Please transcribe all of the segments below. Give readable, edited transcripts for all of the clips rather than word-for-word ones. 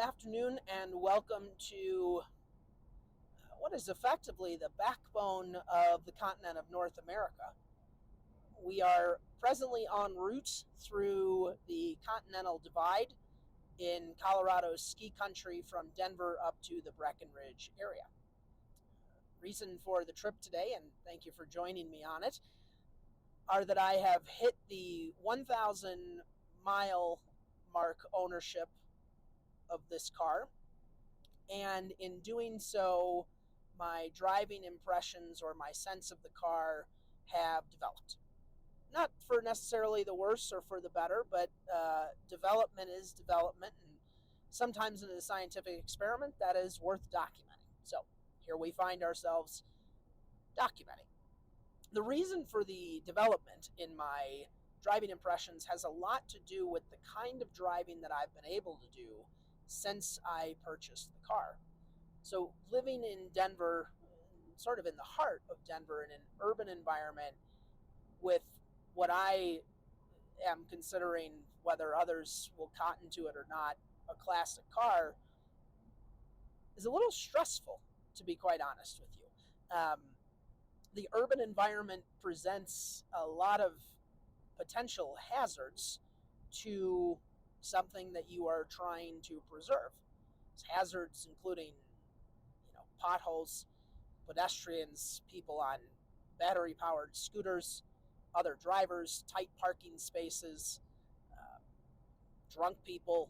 afternoon, and welcome to what is effectively the backbone of the continent of North America. We are presently en route through the Continental Divide in Colorado's ski country from Denver up to the Breckenridge area. Reason for the trip today, and thank you for joining me on it, are that I have hit the 1,000 mile mark ownership of this car. And in doing so, my driving impressions or my sense of the car have developed. Not for necessarily the worse or for the better, but development is development, and sometimes in a scientific experiment that is worth documenting. So here we find ourselves documenting. The reason for the development in my driving impressions has a lot to do with the kind of driving that I've been able to do since I purchased the car. So living in Denver, sort of in the heart of Denver, in an urban environment with what I am considering, whether others will cotton to it or not, a classic car, is a little stressful, to be quite honest with you. The urban environment presents a lot of potential hazards to something that you are trying to preserve. Hazards including, potholes, pedestrians, people on battery-powered scooters, other drivers, tight parking spaces, uh, drunk people,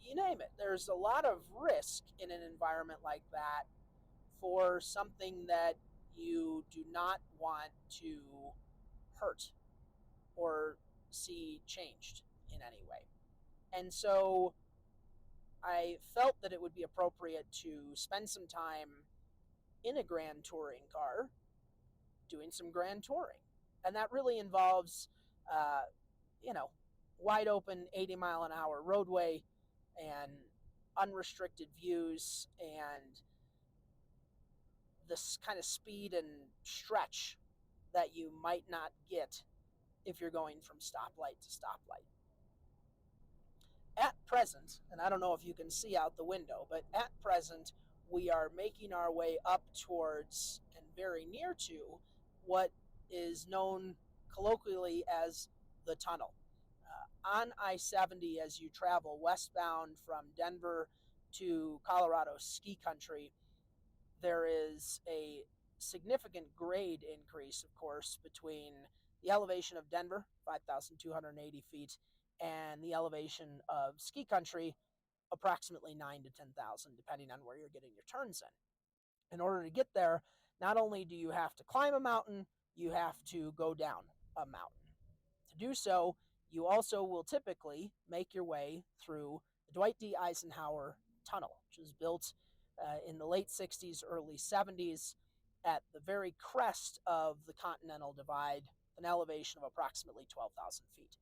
you name it. There's a lot of risk in an environment like that for something that you do not want to hurt or see changed in any way. And so I felt that it would be appropriate to spend some time in a grand touring car doing some grand touring. And that really involves, uh, you know, wide open 80 mile an hour roadway and unrestricted views and this kind of speed and stretch that you might not get if you're going from stoplight to stoplight. At present, and I don't know if you can see out the window, but at present, we are making our way up towards and very near to what is known colloquially as the tunnel. On I-70, as you travel westbound from Denver to Colorado ski country, there is a significant grade increase, of course, between the elevation of Denver, 5,280 feet, and the elevation of ski country, approximately 9 to 10,000, depending on where you're getting your turns in. In order to get there, not only do you have to climb a mountain, you have to go down a mountain. To do so, you also will typically make your way through the Dwight D. Eisenhower Tunnel, which was built in the late 60s, early 70s, at the very crest of the Continental Divide, an elevation of approximately 12,000 feet.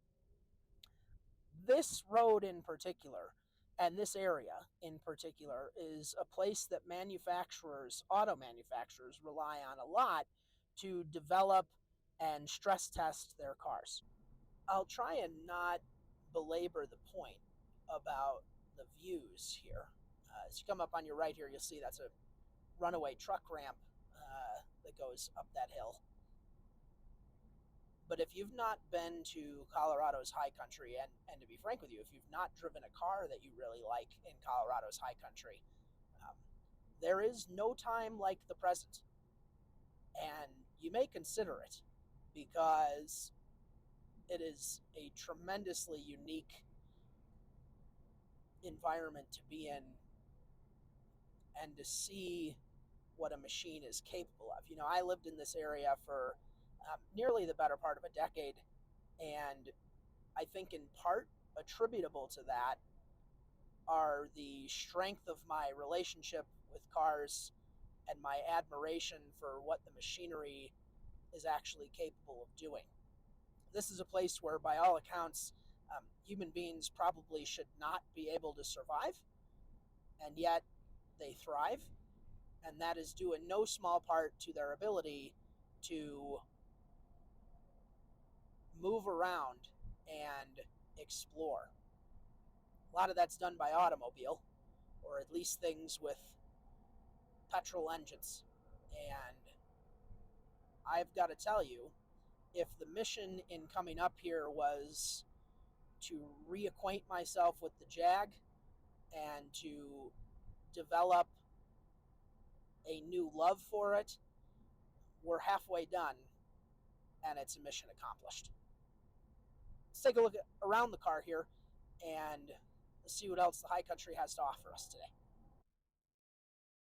This road in particular, and this area in particular, is a place that manufacturers, auto manufacturers, rely on a lot to develop and stress test their cars. I'll try and not belabor the point about the views here. As you come up on your right here, you'll see that's a runaway truck ramp that goes up that hill. But if you've not been to Colorado's high country, and to be frank with you, if you've not driven a car that you really like in Colorado's high country, um, there is no time like the present. And you may consider it because it is a tremendously unique environment to be in and to see what a machine is capable of. I lived in this area for nearly the better part of a decade, and I think in part attributable to that are the strength of my relationship with cars and my admiration for what the machinery is actually capable of doing. This is a place where, by all accounts, human beings probably should not be able to survive, and yet they thrive, and that is due in no small part to their ability to move around and explore. A lot of that's done by automobile, or at least things with petrol engines. And I've got to tell you, if the mission in coming up here was to reacquaint myself with the Jag and to develop a new love for it, we're halfway done and it's a mission accomplished. Let's take a look around the car here and see what else the high country has to offer us today.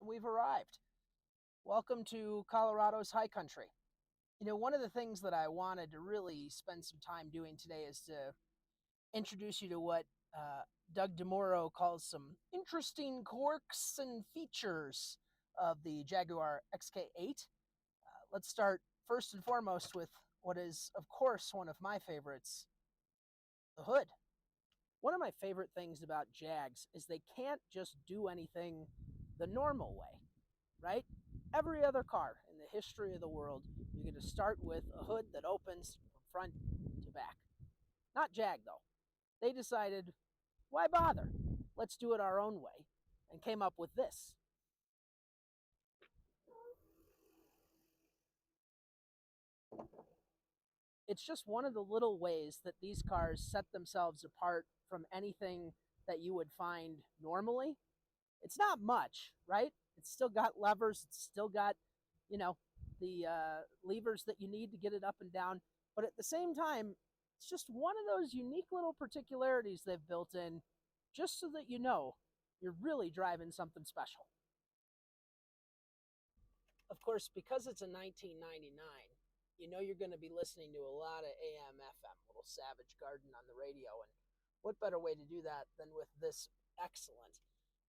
We've arrived. Welcome to Colorado's high country. You know, one of the things that I wanted to really spend some time doing today is to introduce you to what Doug DeMoro calls some interesting quirks and features of the Jaguar XK8. Let's start first and foremost with what is, of course, one of my favorites, the hood. One of my favorite things about Jags is they can't just do anything the normal way, right? Every other car in the history of the world, you're going to start with a hood that opens from front to back. Not Jag, though. They decided, why bother? Let's do it our own way, and came up with this. It's just one of the little ways that these cars set themselves apart from anything that you would find normally. It's not much, right? It's still got levers. It's still got, you know, the levers that you need to get it up and down. But at the same time, it's just one of those unique little particularities they've built in just so that you know you're really driving something special. Of course, because it's a 1999, you know you're going to be listening to a lot of AM, FM, little Savage Garden on the radio. And what better way to do that than with this excellent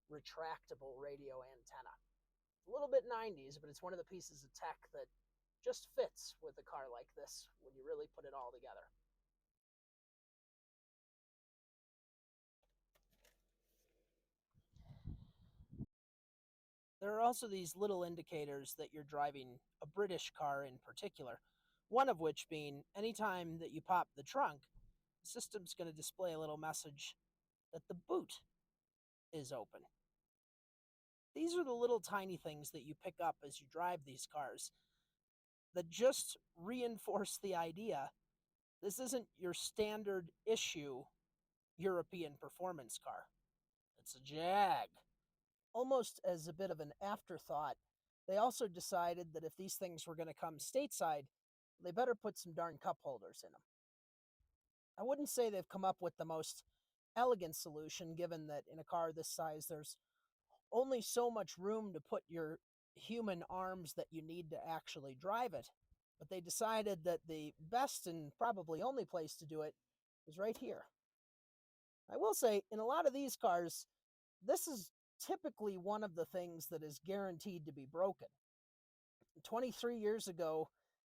retractable radio antenna? A little bit 90s, but it's one of the pieces of tech that just fits with a car like this when you really put it all together. There are also these little indicators that you're driving a British car in particular, one of which being anytime that you pop the trunk, the system's going to display a little message that the boot is open. These are the little tiny things that you pick up as you drive these cars that just reinforce the idea this isn't your standard issue European performance car. It's a Jag. Almost as a bit of an afterthought, they also decided that if these things were going to come stateside, they better put some darn cup holders in them. I wouldn't say they've come up with the most elegant solution, given that in a car this size, there's only so much room to put your human arms that you need to actually drive it. But they decided that the best and probably only place to do it is right here. I will say, in a lot of these cars, this is typically one of the things that is guaranteed to be broken. 23 years ago,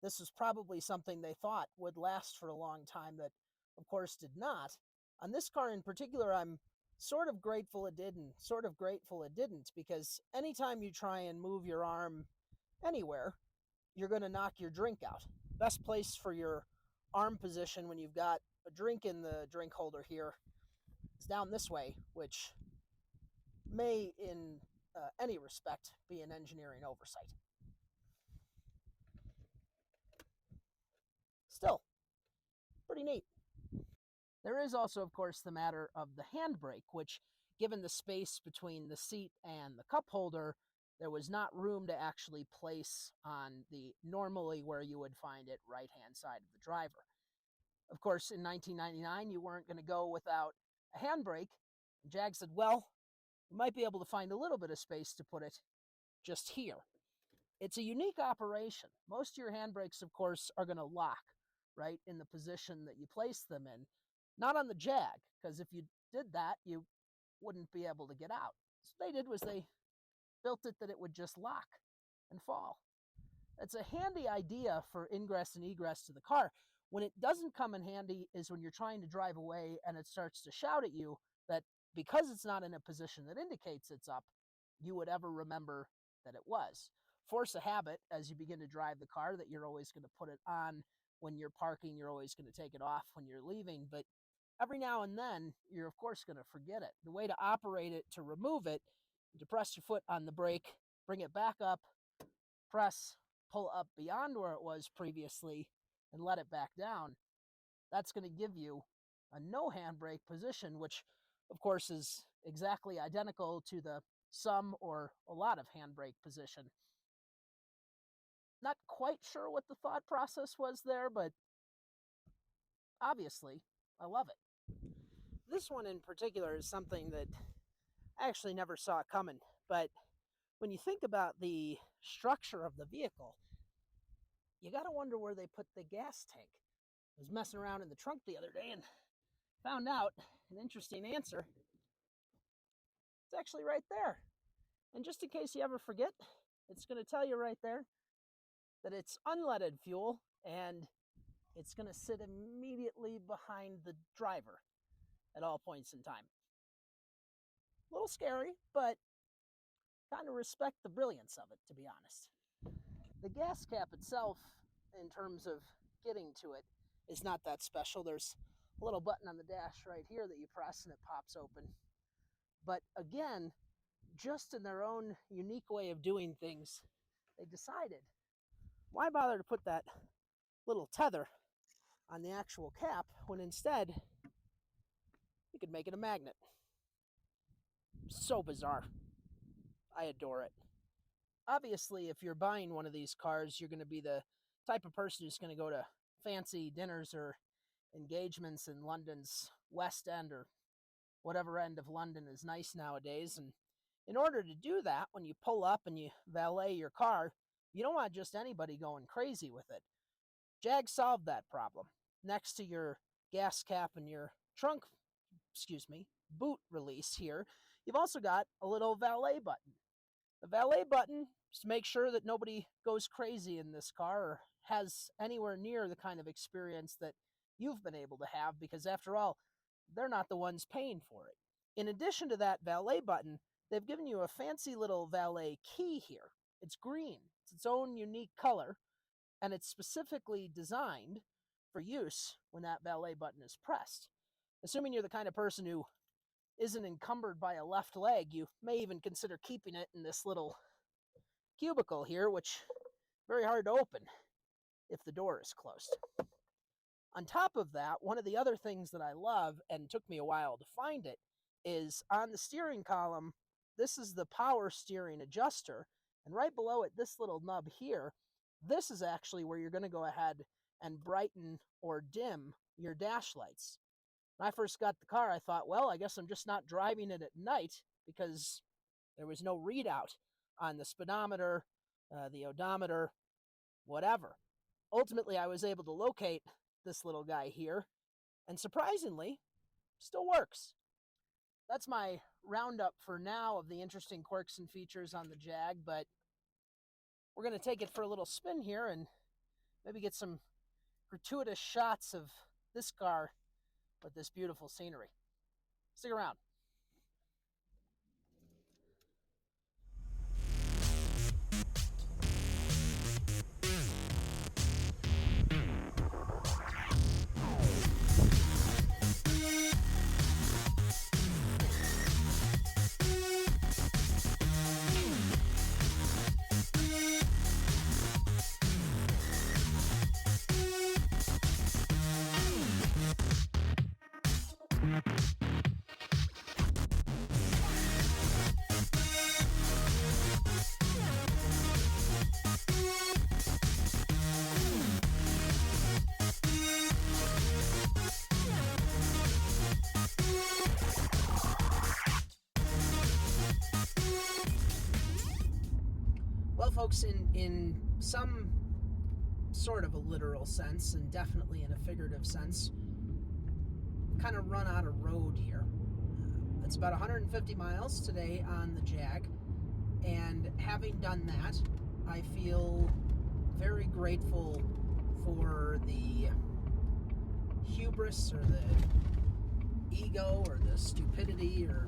this was probably something they thought would last for a long time that, of course, did not. On this car in particular, I'm sort of grateful it did and sort of grateful it didn't, because anytime you try and move your arm anywhere, you're going to knock your drink out. Best place for your arm position when you've got a drink in the drink holder here is down this way, which may, in any respect, be an engineering oversight. Still, pretty neat. There is also, of course, the matter of the handbrake, which, given the space between the seat and the cup holder, there was not room to actually place on the normally where you would find it right-hand side of the driver. Of course, in 1999, you weren't going to go without a handbrake. Jag said, well, we might be able to find a little bit of space to put it just here. It's a unique operation. Most of your handbrakes, of course, are going to lock right in the position that you place them in. Not on the Jag, because if you did that, you wouldn't be able to get out. So what they did was they built it that it would just lock and fall. It's a handy idea for ingress and egress to the car. When it doesn't come in handy is when you're trying to drive away and it starts to shout at you that because it's not in a position that indicates it's up, you would ever remember that it was. Force a habit as you begin to drive the car that you're always going to put it on when you're parking, you're always going to take it off when you're leaving. But Every now and then, you're of course going to forget it. The way to operate it, to remove it, to press your foot on the brake, bring it back up, press, pull up beyond where it was previously, and let it back down. That's going to give you a no handbrake position, which of course is exactly identical to the some or a lot of handbrake position. Not quite sure what the thought process was there, but obviously I love it. This one in particular is something that I actually never saw coming, but when you think about the structure of the vehicle, you got to wonder where they put the gas tank. I was messing around in the trunk the other day and found out an interesting answer. It's actually right there. And just in case you ever forget, it's going to tell you right there that it's unleaded fuel, and it's going to sit immediately behind the driver at all points in time. A little scary, but kind of respect the brilliance of it, to be honest. The gas cap itself, in terms of getting to it, is not that special. There's a little button on the dash right here that you press and it pops open. But again, just in their own unique way of doing things, they decided, why bother to put that little tether on the actual cap when instead you could make it a magnet? So bizarre. I adore it. Obviously, if you're buying one of these cars, you're going to be the type of person who's going to go to fancy dinners or engagements in London's West End, or whatever end of London is nice nowadays. And in order to do that, when you pull up and you valet your car, you don't want just anybody going crazy with it. Jag solved that problem. Next to your gas cap and your boot release here, you've also got a little valet button. The valet button is to make sure that nobody goes crazy in this car or has anywhere near the kind of experience that you've been able to have, because after all, they're not the ones paying for it. In addition to that valet button, they've given you a fancy little valet key here. It's green. It's its own unique color, and it's specifically designed for use when that valet button is pressed. Assuming you're the kind of person who isn't encumbered by a left leg, you may even consider keeping it in this little cubicle here, which is very hard to open if the door is closed. On top of that, one of the other things that I love, and took me a while to find it, is on the steering column, this is the power steering adjuster, and right below it, this little nub here, this is actually where you're going to go ahead and brighten or dim your dash lights. When I first got the car, I thought, well, I guess I'm just not driving it at night, because there was no readout on the speedometer, the odometer, whatever. Ultimately, I was able to locate this little guy here, and surprisingly, still works. That's my roundup for now of the interesting quirks and features on the Jag, but we're going to take it for a little spin here and maybe get some gratuitous shots of this car with this beautiful scenery. Stick around. Well, folks, in some sort of a literal sense, and definitely in a figurative sense, kind of run out of road here. It's about 150 miles today on the Jag, and having done that, I feel very grateful for the hubris or the ego or the stupidity or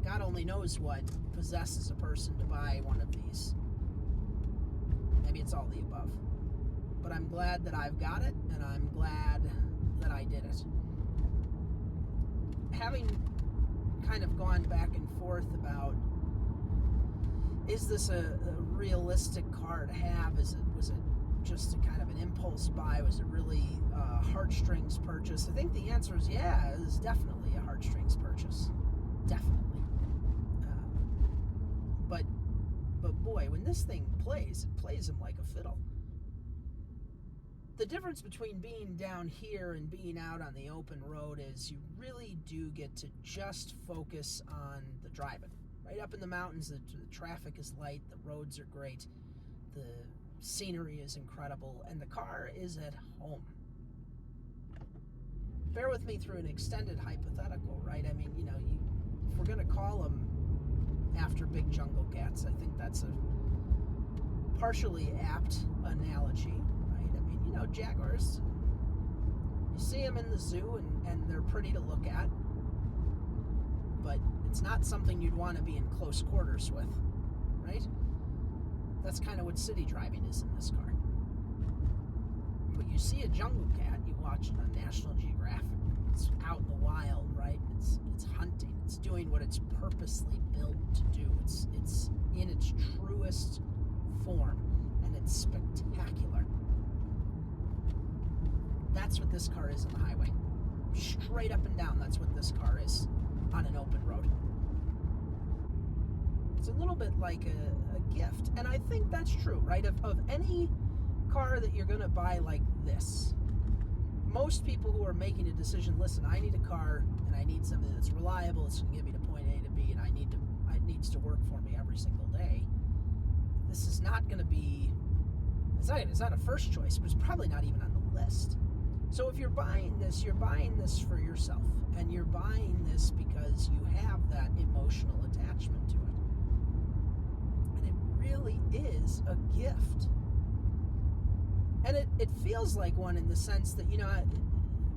God only knows what possesses a person to buy one of these. Maybe it's all the above. But I'm glad that I've got it, and I'm glad that I did it. having kind of gone back and forth about, is this a realistic car to have? Was it just a kind of an impulse buy? Was it really a heartstrings purchase? I think the answer is yeah, it is definitely a heartstrings purchase. Definitely. But boy, when this thing plays, it plays him like a fiddle. The difference between being down here and being out on the open road is you really do get to just focus on the driving. Right up in the mountains, the traffic is light, the roads are great, the scenery is incredible, and the car is at home. Bear with me through an extended hypothetical, right? I mean, if we're going to call them after big jungle cats, I think that's a partially apt analogy, right? I mean, Jaguars, you see them in the zoo and they're pretty to look at, but it's not something you'd want to be in close quarters with, right? That's kind of what city driving is in this car. But you see a jungle cat, you watch it on National Geographic, it's out in the wild, right? It's hunting, it's doing what it's purposely built to do. It's in its truest form, and it's spectacular. That's what this car is on the highway. Straight up and down, that's what this car is on an open road. It's a little bit like a gift, and I think that's true, right? Of any car that you're going to buy like this, most people who are making a decision, listen, I need a car, and I need something that's reliable, it's going to get me to point A to B, and it needs to work for me every single day. This is not going to be, it's not a first choice, but it's probably not even on the list. So if you're buying this for yourself, and you're buying this because you have that emotional attachment to it. And it really is a gift. And it feels like one in the sense that,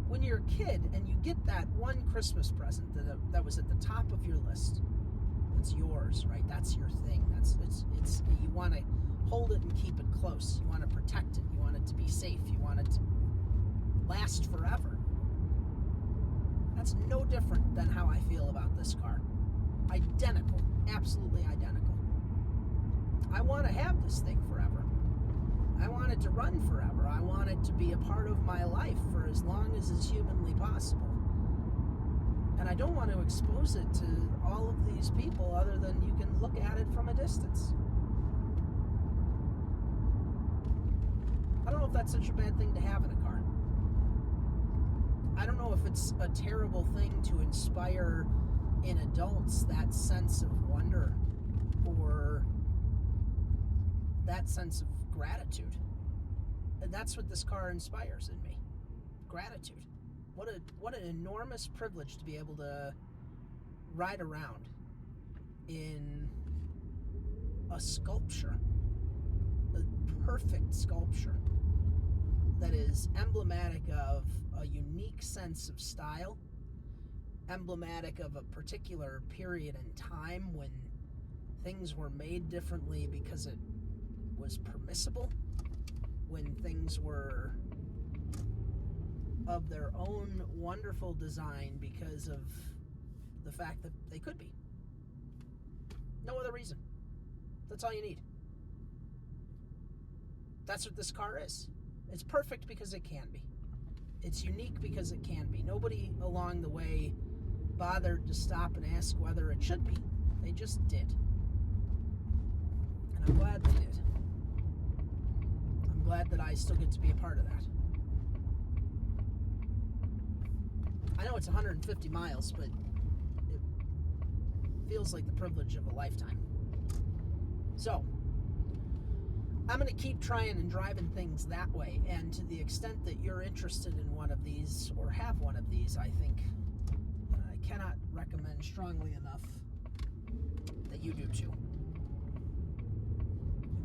when you're a kid and you get that one Christmas present that was at the top of your list, it's yours, right? That's your thing. It's you want to hold it and keep it close. You want to protect it. You want it to be safe. You want it to last forever. That's no different than how I feel about this car. Identical. Absolutely identical. I want to have this thing forever. I want it to run forever. I want it to be a part of my life for as long as is humanly possible. And I don't want to expose it to all of these people other than you can look at it from a distance. I don't know if that's such a bad thing to have in a car. I don't know if it's a terrible thing to inspire in adults that sense of wonder or that sense of gratitude. And that's what this car inspires in me. Gratitude. What an enormous privilege to be able to ride around in a sculpture, a perfect sculpture that is emblematic of a unique sense of style, emblematic of a particular period in time when things were made differently because it was permissible, when things were of their own wonderful design because of the fact that they could be. No other reason. That's all you need. That's what this car is. It's perfect because it can be. It's unique because it can be. Nobody along the way bothered to stop and ask whether it should be. They just did. And I'm glad they did. I'm glad that I still get to be a part of that. I know it's 150 miles, but it feels like the privilege of a lifetime. So, I'm going to keep trying and driving things that way, and to the extent that you're interested in one of these, or have one of these, I think I cannot recommend strongly enough that you do too.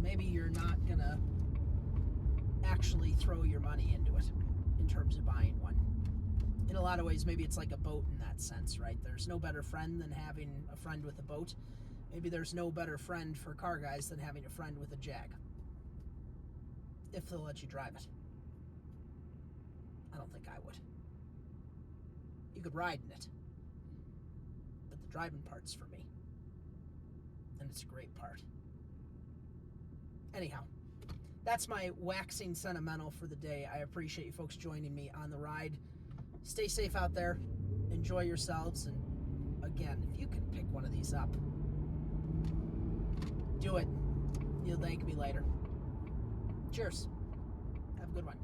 Maybe you're not going to actually throw your money into it in terms of buying one. In a lot of ways, maybe it's like a boat in that sense, right? There's no better friend than having a friend with a boat. Maybe there's no better friend for car guys than having a friend with a Jag. If they'll let you drive it. I don't think I would. You could ride in it. driving parts for me. And it's a great part. Anyhow, that's my waxing sentimental for the day. I appreciate you folks joining me on the ride. Stay safe out there. Enjoy yourselves. And again, if you can pick one of these up, do it. You'll thank me later. Cheers. Have a good one.